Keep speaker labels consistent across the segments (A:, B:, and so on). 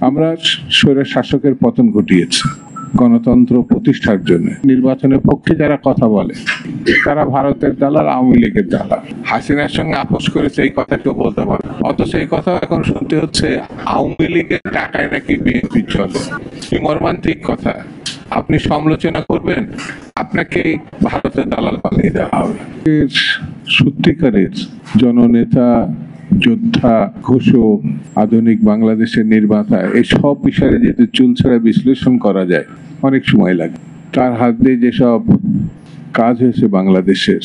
A: আমরা স্বৈর শাসকের পতন ঘটিয়েছি গণতন্ত্র প্রতিষ্ঠার জন্য। নির্বাচনের পক্ষে যারা কথা বলে তারা ভারতের দালাল, আওয়ামী লীগের দালাল। হাসিনার সঙ্গে আপোষ করেছে, এই কথা কেউ বলতে পারে, অথচ এই কথা এখন শুনতে হচ্ছে আওয়ামী লীগের টাকায় নাকি বিএনপি চলে। মর্মান্তিক কথা। আপনি সমালোচনা করবেন, আপনাকে ভারতের দালাল বানিয়ে দেওয়া হবে। সত্যিকারের জননেতা, যোদ্ধা, ঘোষক, আধুনিক বাংলাদেশের নির্মাতা, এই সব বিষয়ে যদি চুলছাড়া বিশ্লেষণ করা যায় অনেক সময় লাগে। তার হাত দিয়ে যেসব কাজ হয়েছে বাংলাদেশের,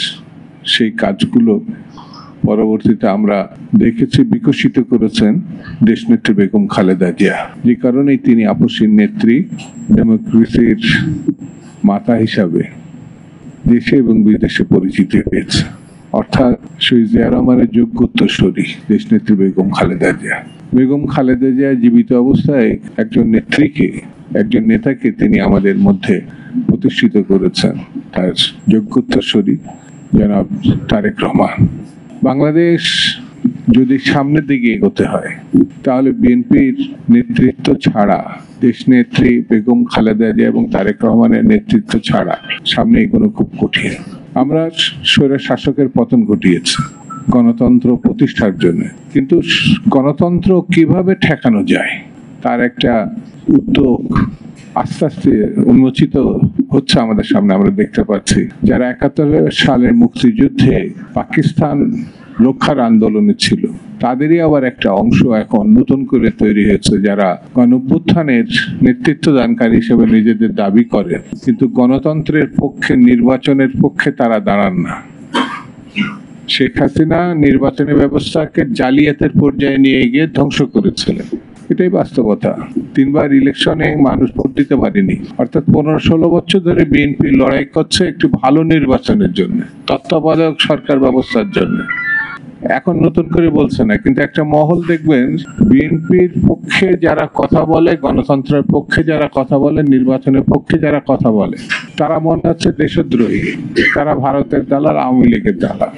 A: সেই কাজগুলো পরবর্তীতে আমরা দেখেছি বিকশিত করেছেন দেশনেত্রী বেগম খালেদা জিয়া। যে কারণেই তিনি আপসীর নেত্রী, ডেমোক্রেসির মাতা হিসাবে দেশে এবং বিদেশে পরিচিতি পেয়েছে। অর্থাৎ শহীদ জিয়া রহমানের যোগ্য উত্তরসূরি দেশনেত্রী বেগম খালেদা জিয়া। বেগম খালেদা জিয়া জীবিত অবস্থায় একজন নেত্রীকে, একজন নেতাকে তিনি আমাদের মধ্যে প্রতিষ্ঠিত করেছেন, তার যোগ্য উত্তরসূরি জনাব তারেক রহমান। বাংলাদেশ যদি সামনের দিকে এগোতে হয় তাহলে বিএনপির নেতৃত্ব ছাড়া, দেশনেত্রী বেগম খালেদা জিয়া এবং তারেক রহমানের নেতৃত্ব ছাড়া সামনে এগোনো খুব কঠিন। আমরা স্বৈর শাসকের পতন ঘটিয়েছি গণতন্ত্র প্রতিষ্ঠার জন্য, কিন্তু গণতন্ত্র কিভাবে ঠেকানো যায় তার একটা উদ্যোগ আস্তে আস্তে উন্মোচিত হচ্ছে আমাদের সামনে। আমরা দেখতে পাচ্ছি যারা ৭১ সালের মুক্তিযুদ্ধে পাকিস্তান রক্ষার আন্দোলনে ছিল, তাদেরই আবার একটা অংশ এখন নতুন করে তৈরি হয়েছে, যারা গণঅভ্যুত্থানের নেতৃত্ব দানকারী হিসেবে নিজেদের দাবি করে, কিন্তু গণতন্ত্রের পক্ষে, নির্বাচনের পক্ষে তারা দাঁড়ান না। শেখ হাসিনা নির্বাচনী ব্যবস্থাকে জালিয়াতের পর্যায়ে নিয়ে গিয়ে ধ্বংস করেছিলেন, এটাই বাস্তবতা। ৩ বার ইলেকশনে মানুষ ভোট দিতে পারেনি। অর্থাৎ ১৫-১৬ বছর ধরে বিএনপি লড়াই করছে একটি ভালো নির্বাচনের জন্য, তত্ত্বাবধায়ক সরকার ব্যবস্থার জন্য। এখন নতুন করে বলছে না, কিন্তু একটা মহল দেখবেন বিএনপির পক্ষে যারা কথা বলে, গণতন্ত্রের পক্ষে যারা কথা বলে, নির্বাচনের পক্ষে যারা কথা বলে, তারা মনে হচ্ছে দেশদ্রোহী, তারা ভারতের দালাল, আওয়ামী লীগের দালাল।